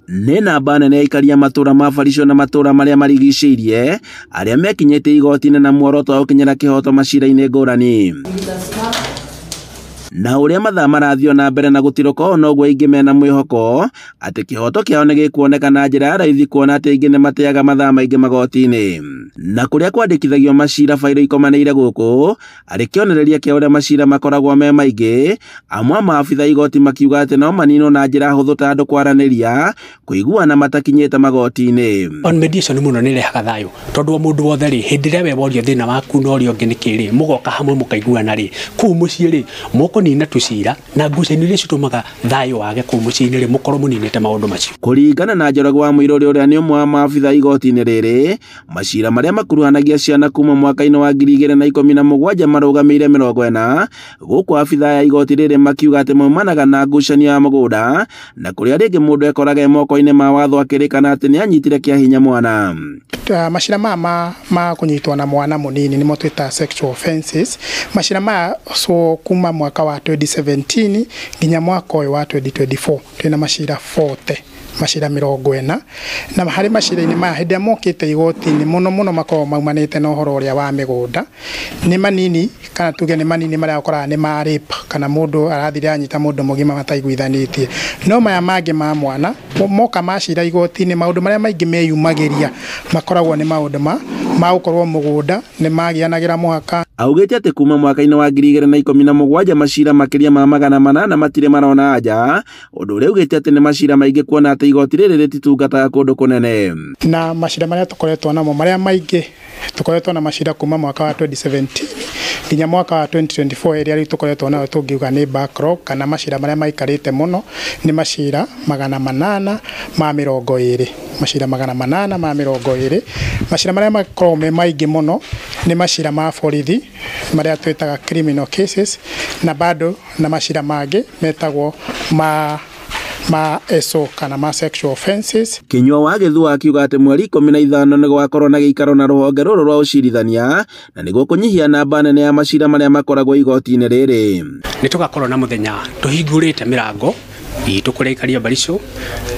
nĩ namba nene ya aikaria matura ma Barico na matura maria marigicĩirie aria mekinyĩte igoti-inĩ na muoroto wa gũkinyĩra kĩhoto macira-inĩ ngũrani. Na ũrĩa mathaa marathio na mbere na gũtiroka noguo aingĩ mena mwĩhoko atĩ kĩhoto kĩao nĩ gĩkuoneka na njĩra ya raithi, kuona atĩ aingĩ nĩ mateaga mathaa maingĩ magoti-inĩ. Na kũrĩa kwandĩkithagio macira failo ikomanĩire gũkũ arĩ kĩonereria kĩa ũrĩa macira makoragwo me maingĩ, amwe maabitha igoti makiuga atĩ no maninwo na njĩra hũthũ ta andũ kwaranĩria, kũiguana matakinyĩte magoti-inĩ. On mediation mũno nĩ irehaga thayũ, tondũ mũndũ wothe rĩ, hĩndĩ ĩrĩa we worio thĩna waku na ũrĩa ũngĩ nĩ kĩrĩ, mũgoka hamwe mũkaiguana rĩ, kũu mũciĩ rĩ mũkũnina tũcira na ngucanio iria citũmaga thayũ wage kũu mũciĩ-inĩ rĩ mũkorwo mũninĩte maũndũ macio. Kũringana na Njoroge wa Mũirũrĩ ũrĩa nĩ ũmwe wa maabitha igoti-inĩ rĩrĩ, macira marĩa makuruhanagia ciana kuma mwaka-inĩ wa 2017 marũgamĩire 40, gũkũ abitha ya igoti rĩrĩ makiuga atĩ maumanaga na ngucanio ya mũgũnda, na kũrĩa rĩngĩ mũndũ ekoraga moko-inĩ ma watho akĩrĩkana atĩ nĩ anyitire kĩa hinya mwana. Macira ma kũnyitwo na mwana mũnini nĩmo twĩta sexual offenses. Macira maya kuma mwaka wa 2017 nginya mwaka ũyũ wa 2024 twĩna macira 40, macira 40, na harĩ macira-inĩ maya hĩndĩ ĩrĩa mokĩte igoti-inĩ mũno makoragwo maumanĩte na ũhoro ũrĩa wa mĩgũnda. Nĩ manini, kana tuge nĩ manini marĩa ũkoraga nĩ ma rape, kana mũndũ arathire anyita mũndũ mũgima mataiguithanĩtie. No maya mangĩ ma mwana moka macira igoti-inĩ, maũndũ marĩa maingĩ meyumagĩria makoragwo nĩ maũndũ ma gũkorwo mũgũnda nĩ magĩanagĩra mũhaka. Augĩte atĩ kuma mwaka-inĩ wa 2017 macira makĩria ma 800 matirĩ marona anja, ũndũ ũrĩa augĩte atĩ nĩ macira maingĩ kuona atĩ igoti rĩrĩ rĩtitungataga kũndũ kũnene. Na macira marĩa tũkoretwo namo marĩa maingĩ tũkoretwo na macira kuma mwaka wa 2017 nginya mwaka wa 2024 ĩrĩa rĩu tũkoretwo nayo tũngiuga nĩ backlog, kana macira marĩa maikarĩte mũno nĩ macira 820, macira 820. Macira marĩa makoragwo me maingĩ mũno nĩ macira ma borithi marĩa twĩtaga criminal cases, na bado na macira mangĩ metagwo ma ESO kana ma sexual offenses. Kinyua wa Gĩthua akiuga atĩ mweri 15 nĩ gwakorwo na gĩikaro na rũhonge rũrũ rwa ũcirithania, na nĩguo kũnyihia namba nene ya macira marĩa makoragwo igoti-inĩ rĩrĩ. Nĩ tũgakorwo na mũthenya tũhingũrĩte mĩrango itũ kũrĩa aikaria Barico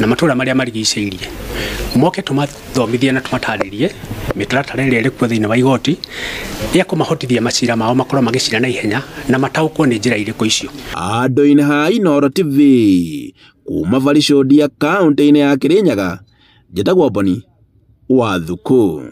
na matũra marĩa marigicĩirie, moke tũmathomithie na tũmatarĩrie mĩtaratara ĩrĩa ĩrĩ kuo thĩinĩ wa igoti ya kũmahotithia macira mao makorwo magĩcira na ihenya na mataũkwo nĩ njĩra irĩkũ icio. Andũ-inĩ ha Inooro TV kuma Barico dia kaunti-inĩ ya Kirinyaga, njĩtagwo Boni Wathuku.